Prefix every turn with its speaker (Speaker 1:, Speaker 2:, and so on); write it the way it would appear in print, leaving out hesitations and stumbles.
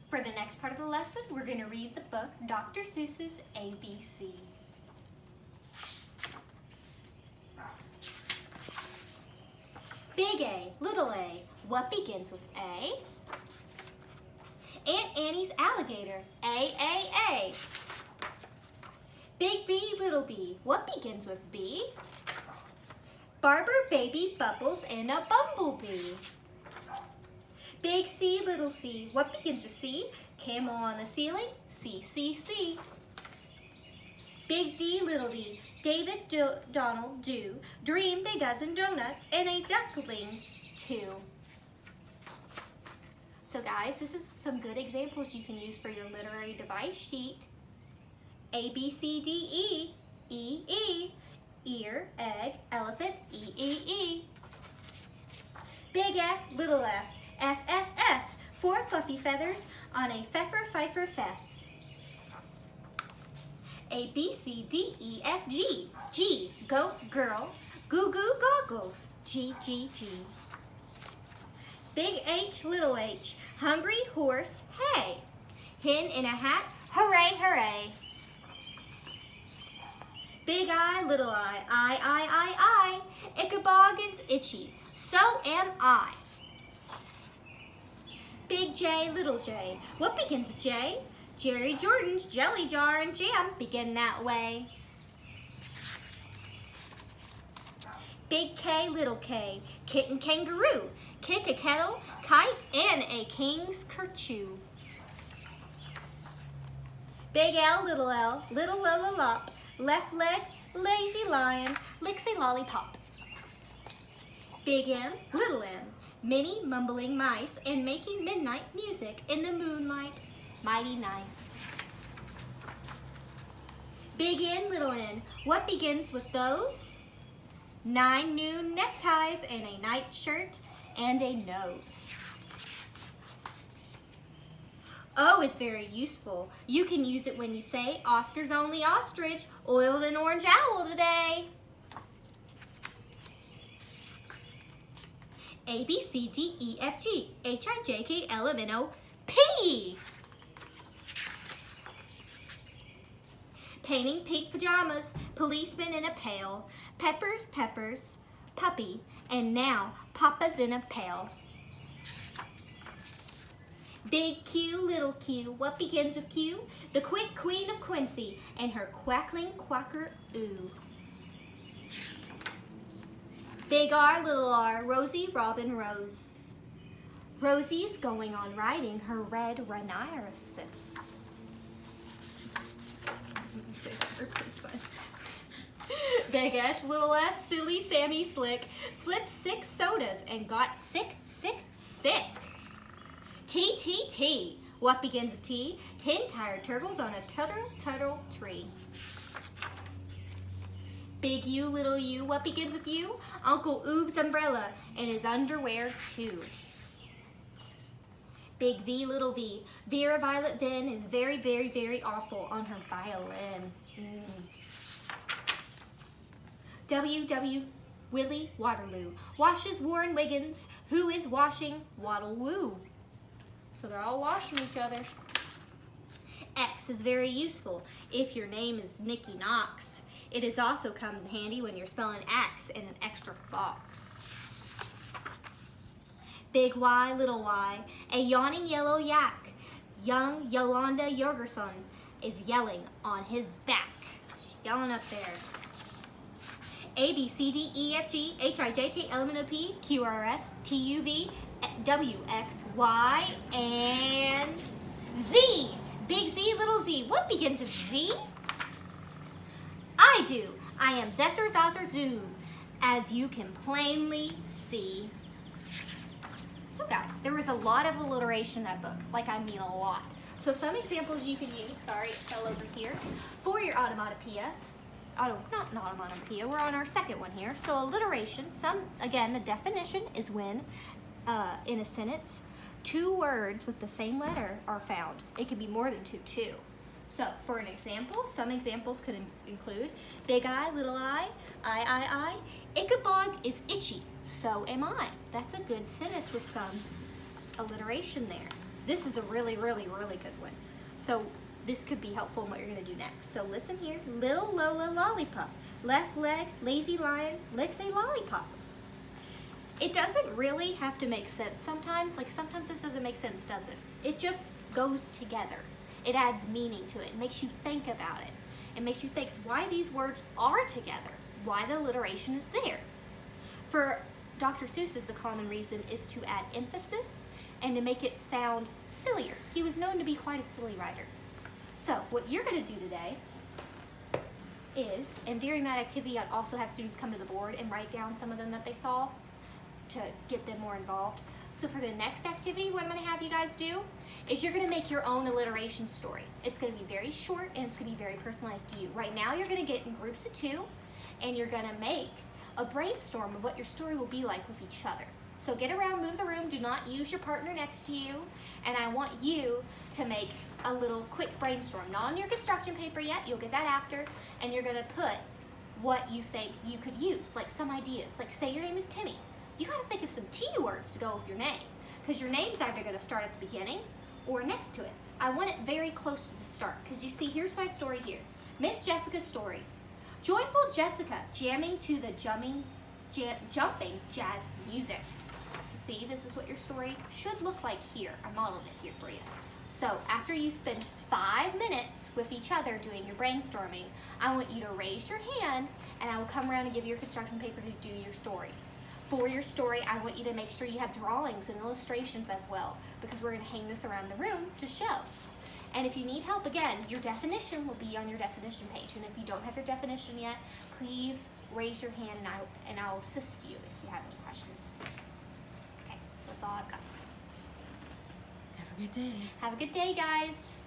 Speaker 1: For the next part of the lesson, we're going to read the book, Dr. Seuss's ABC. Big A, little a, what begins with A? Aunt Annie's alligator, A. Big B, little b, what begins with B? Barber, baby, bubbles, and a bumblebee. Big C, little c, what begins with C? Camel on the ceiling, C. Big D, little d, David, Donald, do, dreamed a dozen donuts and a duckling, too. So guys, this is some good examples you can use for your literary device sheet. A, B, C, D, E, ear, egg, elephant, E. Big F, little f, F, four fluffy feathers on a fifer, fef. A, B, C, D, E, F, G, goat, girl, goo, goggles, G. Big H, little h, hungry horse, hey. Hen in a hat, hooray. Big I, little I. Ichabod is itchy, so am I. Big J, little j, what begins with J? Jerry Jordan's jelly jar and jam begin that way. Big K, little k, kitten kangaroo, kick a kettle, kite, and a king's kerchief. Big L, little lop, left leg, lazy lion, licks a lollipop. Big M, little m, many mumbling mice and making midnight music in the moonlight. Mighty nice. Big N, little n, what begins with those? 9 new neckties and a nightshirt and a nose. O is very useful. You can use it when you say, Oscar's only ostrich oiled an orange owl today. A, B, C, D, E, F, G, H, I, J, K, L, M, N, O, P. Painting pink pajamas, policeman in a pail, peppers, puppy, and now Papa's in a pail. Big Q, little q, what begins with Q? The quick queen of Quincy and her quackling quacker oo. Big R, little r, Rosie, Robin, Rose. Rosie's going on riding her red rhinoceros. Big S, little s, silly Sammy Slick, slipped 6 sodas and got sick. T, what begins with T? 10 tired turtles on a turtle tree. Big U, little u, what begins with U? Uncle Oob's umbrella and his underwear too. Big V, little v, Vera Violet Vin is very awful on her violin. W, Willie Waterloo, washes Warren Wiggins, who is washing Waddle Woo. So they're all washing each other. X is very useful if your name is Nikki Knox. It has also come in handy when you're spelling axe and an extra fox. Big Y, little y, a yawning yellow yak. Young Yolanda Yorgerson is yelling on his back. She's yelling up there. A, B, C, D, E, F, G, H, I, J, K, L, M, N, O, P, Q, R, S, T, U, V, W, X, Y, and Z. Big Z, little z. What begins with Z? I do. I am Zesser Zazer Zoo, as you can plainly see. So guys, there was a lot of alliteration in that book. Like, I mean a lot. So some examples you can use, sorry, it fell over here, for your onomatopoeias. Not an onomatopoeia, we're on our second one here. So alliteration, again, the definition is when in a sentence, 2 words with the same letter are found. It can be more than 2 too. So for an example, some examples could include big I, little I. Ichabod is itchy, so am I. That's a good sentence with some alliteration there. This is a really, really, really good one. So this could be helpful in what you're gonna do next. So listen here. Little Lola lollipop. Left leg, lazy lion, licks a lollipop. It doesn't really have to make sense sometimes. Like sometimes this doesn't make sense, does it? It just goes together. It adds meaning to it. It makes you think about it. It makes you think why these words are together, why the alliteration is there. For Dr. Seuss's, the common reason is to add emphasis and to make it sound sillier. He was known to be quite a silly writer. So what you're gonna do today is, and during that activity I'd also have students come to the board and write down some of them that they saw to get them more involved. So for the next activity, what I'm gonna have you guys do is you're gonna make your own alliteration story. It's gonna be very short and it's gonna be very personalized to you. Right now you're gonna get in groups of 2 and you're gonna make a brainstorm of what your story will be like with each other. So get around, move the room, do not use your partner next to you, and I want you to make a little quick brainstorm. Not on your construction paper yet, you'll get that after, and you're gonna put what you think you could use, like some ideas. Like say your name is Timmy. You gotta think of some T words to go with your name, because your name's either gonna start at the beginning or next to it. I want it very close to the start, because you see, here's my story here. Miss Jessica's story. Joyful Jessica jamming to the jumping jazz music. So see, this is what your story should look like here. I modeled it here for you. So after you spend 5 minutes with each other doing your brainstorming, I want you to raise your hand and I will come around and give you your construction paper to do your story. For your story, I want you to make sure you have drawings and illustrations as well, because we're gonna hang this around the room to show. And if you need help, again, your definition will be on your definition page. And if you don't have your definition yet, please raise your hand and I'll assist you if you have any questions. Okay, so that's all I've got.
Speaker 2: Have a good day.
Speaker 1: Have a good day, guys.